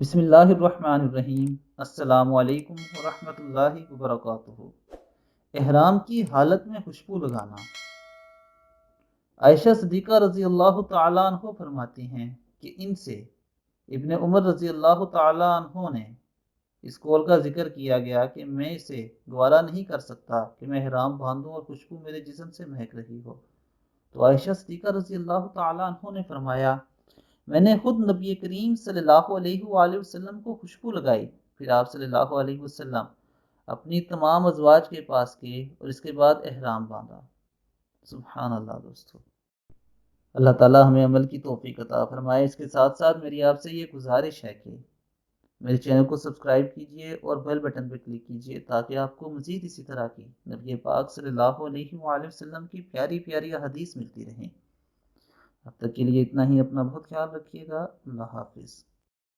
बिस्मिल्लाहिर्रहमानिर्रहीम। अस्सलामु अलैकुम वरहमतुल्लाहि वबरकातुहू। एहराम की हालत में खुशबू लगाना। आयशा सिद्दीक़ा रज़ी अल्लाह तआला अन्हो फरमाती हैं कि इनसे इब्न उमर रज़ी अल्लाह तआला अन्हो ने इस कौल का जिक्र किया गया कि मैं इसे गवारा नहीं कर सकता कि मैं एहराम बांधूं और खुशबू मेरे जिस्म से महक रही हो। तो आयशा सिद्दीक़ा रज़ी अल्लाह तआला अन्हो ने फरमाया, मैंने खुद नबी करीम सल्लल्लाहु अलैहि वसल्लम को खुशबू लगाई। फिर आप सल्लल्लाहु अलैहि वसल्लम अपनी तमाम अज़वाज के पास गए और इसके बाद एहराम बांधा। सुभान अल्लाह। दोस्तों, अल्लाह ताला हमें अमल की तौफीक अता फरमाए। इसके साथ साथ मेरी आपसे ये गुजारिश है कि मेरे चैनल को सब्सक्राइब कीजिए और बेल बटन पर क्लिक कीजिए ताकि आपको मज़ीद इसी तरह की नबी पाक सल्लल्लाहु अलैहि वसल्लम की प्यारी प्यारी हदीस मिलती रहें। अब तक के लिए इतना ही। अपना बहुत ख्याल रखिएगा। अल्लाह हाफिज़।